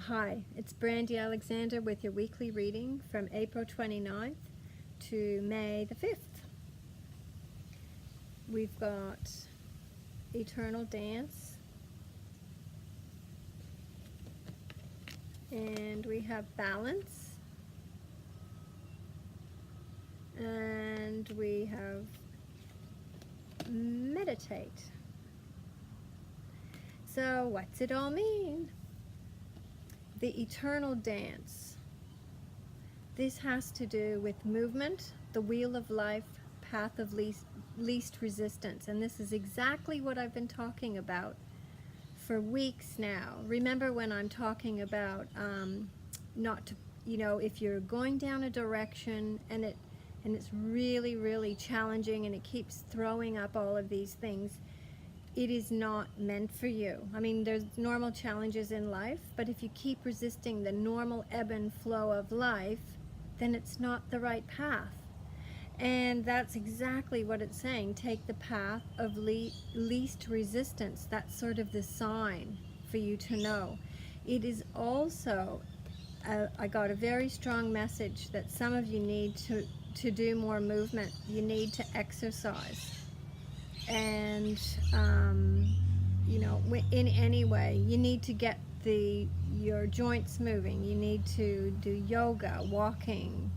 Hi, it's Brandy Alexander with your weekly reading from April 29th to May the 5th. We've got Eternal Dance, and we have Balance, and we have Meditate. So what's it all mean? The Eternal Dance. This has to do with movement, the wheel of life, path of least resistance. And this is exactly what I've been talking about for weeks now. Remember when I'm talking about not to, if you're going down a direction and it's really, really challenging and it keeps throwing up all of these things, it is not meant for you. I mean, there's normal challenges in life, but if you keep resisting the normal ebb and flow of life, then it's not the right path. And that's exactly what it's saying. Take the path of least resistance. That's sort of the sign for you to know. It is also, I got a very strong message that some of you need to do more movement. You need to exercise. And in any way, you need to get your joints moving. You need to do yoga, walking.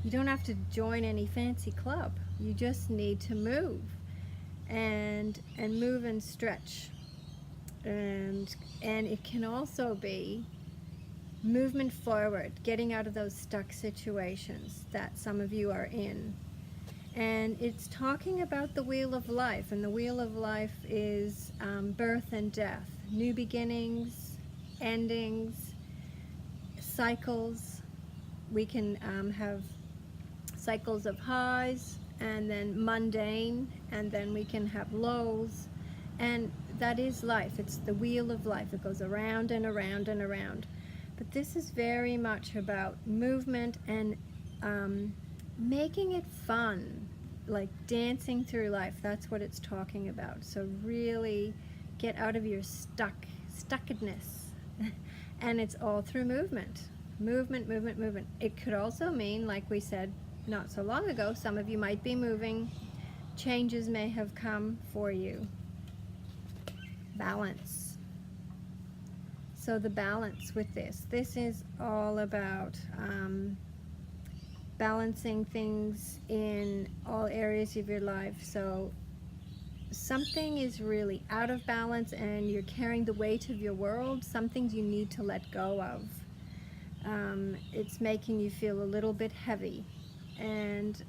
You don't have to join any fancy club. You just need to move and move and stretch. And it can also be movement forward, getting out of those stuck situations that some of you are in. And it's talking about the wheel of life, and the wheel of life is birth and death, new beginnings, endings, cycles. We can have cycles of highs, and then mundane, and then we can have lows, and that is life. It's the wheel of life. It goes around and around and around. But this is very much about movement and making it fun, like dancing through life. That's what it's talking about. So really get out of your stuckedness. And it's all through movement. Movement, movement, movement. It could also mean, like we said not so long ago, some of you might be moving. Changes may have come for you. Balance. So the balance with this is all about balancing things in all areas of your life. So something is really out of balance and you're carrying the weight of your world. Some things you need to let go of. It's making you feel a little bit heavy. And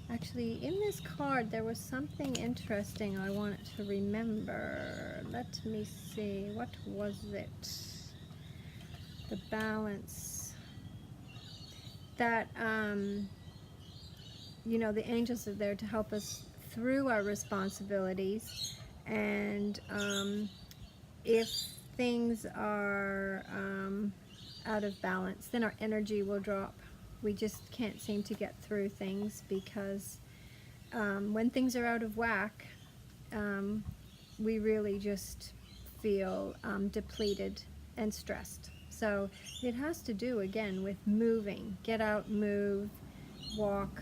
actually in this card there was something interesting I wanted to remember. Let me see, what was it? The balance. That the angels are there to help us through our responsibilities, and if things are out of balance, then our energy will drop. We just can't seem to get through things because when things are out of whack, we really just feel depleted and stressed. So it has to do, again, with moving. Get out, move, walk,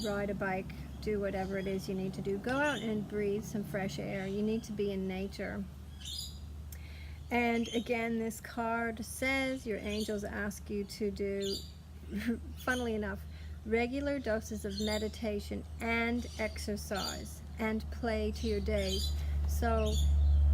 ride a bike, do whatever it is you need to do. Go out and breathe some fresh air. You need to be in nature. And again, this card says your angels ask you to do, funnily enough, regular doses of meditation and exercise and play to your days. So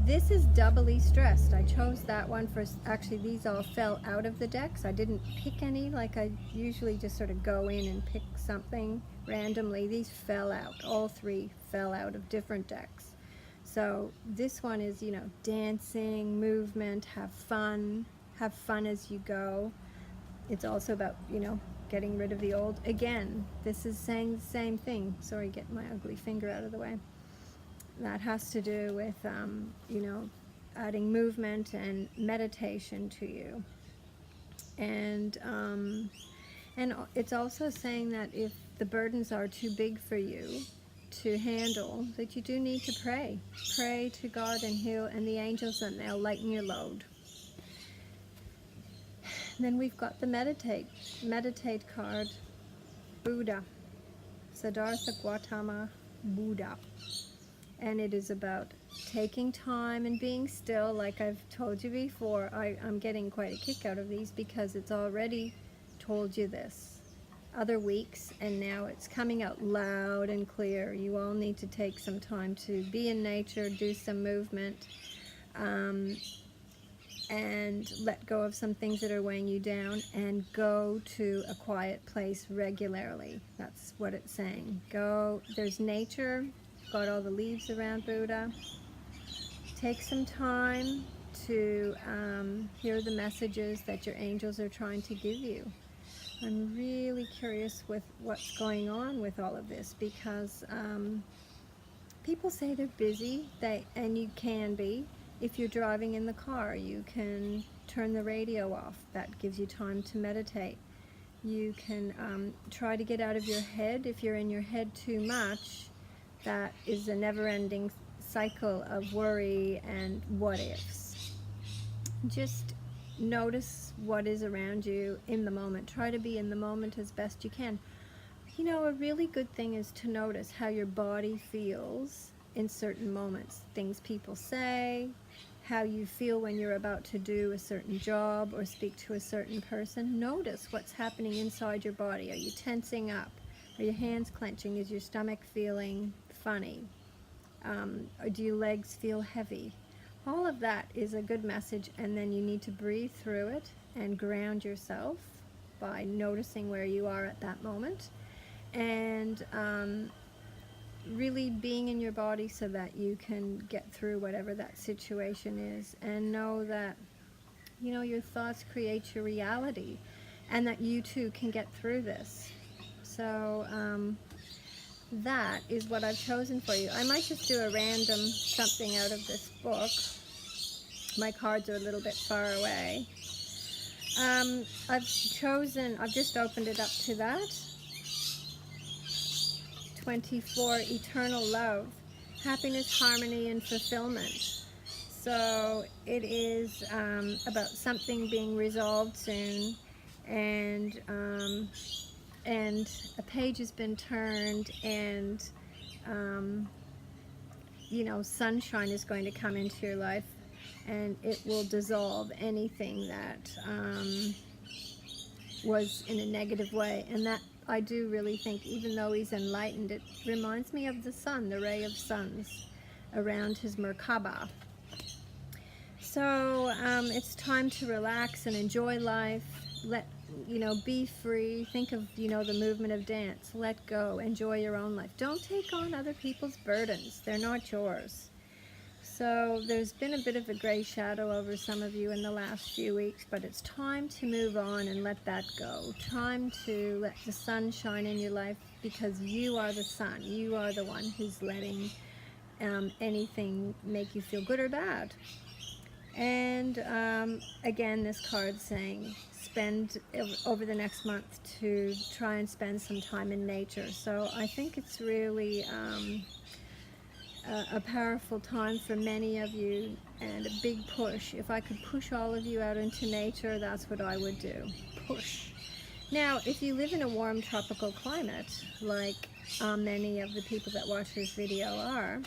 this is doubly stressed. I chose that one for, actually these all fell out of the decks. I didn't pick any like I usually just sort of go in and pick something randomly. These fell out. All three fell out of different decks. So this one is, dancing, movement, have fun as you go. It's also about, getting rid of the old. Again, this is saying the same thing. Sorry, get my ugly finger out of the way. That has to do with, adding movement and meditation to you. And it's also saying that if the burdens are too big for you to handle, that you do need to pray. Pray to God and the angels, and they'll lighten your load. And then we've got the meditate card, Buddha, Siddhartha Gautama Buddha. And it is about taking time and being still. Like I've told you before, I'm getting quite a kick out of these because it's already told you this other weeks, and now it's coming out loud and clear. You all need to take some time to be in nature, do some movement, and let go of some things that are weighing you down, and go to a quiet place regularly. That's what it's saying. Go, there's nature, got all the leaves around Buddha. Take some time to hear the messages that your angels are trying to give you. I'm really curious with what's going on with all of this, because people say they're busy, and you can be. If you're driving in the car, you can turn the radio off. That gives you time to meditate. You can try to get out of your head. If you're in your head too much, that is a never-ending cycle of worry and what-ifs. Just notice what is around you in the moment. Try to be in the moment as best you can. You know, a really good thing is to notice how your body feels in certain moments. Things people say, how you feel when you're about to do a certain job or speak to a certain person. Notice what's happening inside your body. Are you tensing up? Are your hands clenching? Is your stomach feeling funny? Or do your legs feel heavy? All of that is a good message, and then you need to breathe through it and ground yourself by noticing where you are at that moment, and really being in your body so that you can get through whatever that situation is, and know that, you know, your thoughts create your reality, and that you too can get through this. So that is what I've chosen for you. I might just do a random something out of this book. My cards are a little bit far away. I've just opened it up to that. 24, eternal love, happiness, harmony, and fulfillment. So it is about something being resolved soon, and a page has been turned, and you know, sunshine is going to come into your life, and it will dissolve anything that was in a negative way. And that, I do really think, even though he's enlightened, it reminds me of the sun, the ray of suns around his Merkaba. So it's time to relax and enjoy life. Be free. Think of, the movement of dance. Let go. Enjoy your own life. Don't take on other people's burdens. They're not yours. So there's been a bit of a gray shadow over some of you in the last few weeks, but it's time to move on and let that go. Time to let the sun shine in your life, because you are the sun. You are the one who's letting anything make you feel good or bad. And again, this card's saying spend over the next month to try and spend some time in nature. So I think it's really a powerful time for many of you, and a big push. If I could push all of you out into nature, that's what I would do. Push. Now, if you live in a warm tropical climate, like many of the people that watch this video are,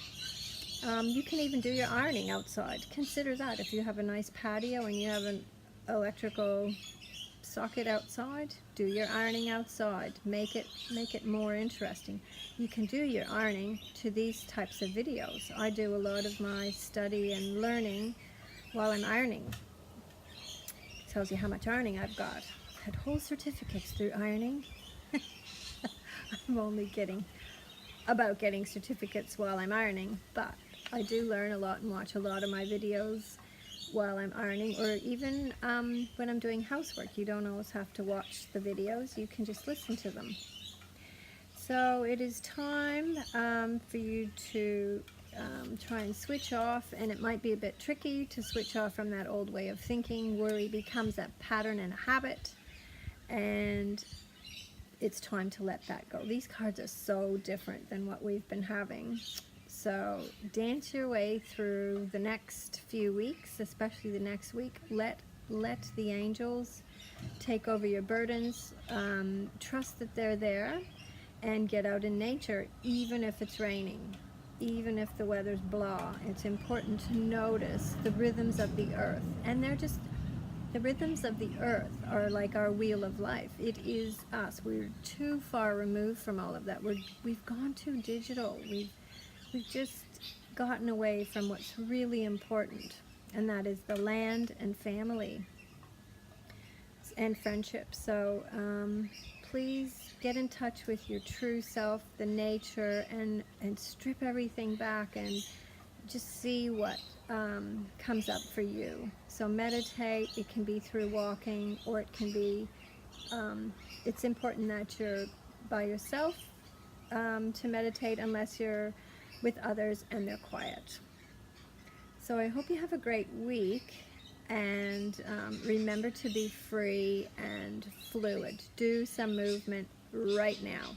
you can even do your ironing outside. Consider that. If you have a nice patio and you have an electrical socket outside, do your ironing outside. Make it more interesting. You can do your ironing to these types of videos. I do a lot of my study and learning while I'm ironing. It tells you how much ironing I've got. I've had whole certificates through ironing. I'm only kidding about getting certificates while I'm ironing, but I do learn a lot and watch a lot of my videos while I'm ironing, or even when I'm doing housework. You don't always have to watch the videos, you can just listen to them. So it is time for you to try and switch off, and it might be a bit tricky to switch off from that old way of thinking. Worry becomes a pattern and a habit, and it's time to let that go. These cards are so different than what we've been having. So dance your way through the next few weeks, especially the next week. Let let the angels take over your burdens. Trust that they're there, and get out in nature, even if it's raining, even if the weather's blah. It's important to notice the rhythms of the earth, and they're just the rhythms of the earth are like our wheel of life. It is us. We're too far removed from all of that. We've gone too digital. We've just gotten away from what's really important, and that is the land and family and friendship. So please get in touch with your true self, the nature, and strip everything back and just see what comes up for you. So meditate. It can be through walking, or it can be, it's important that you're by yourself to meditate, unless you're with others and they're quiet. So I hope you have a great week, and remember to be free and fluid. Do some movement right now.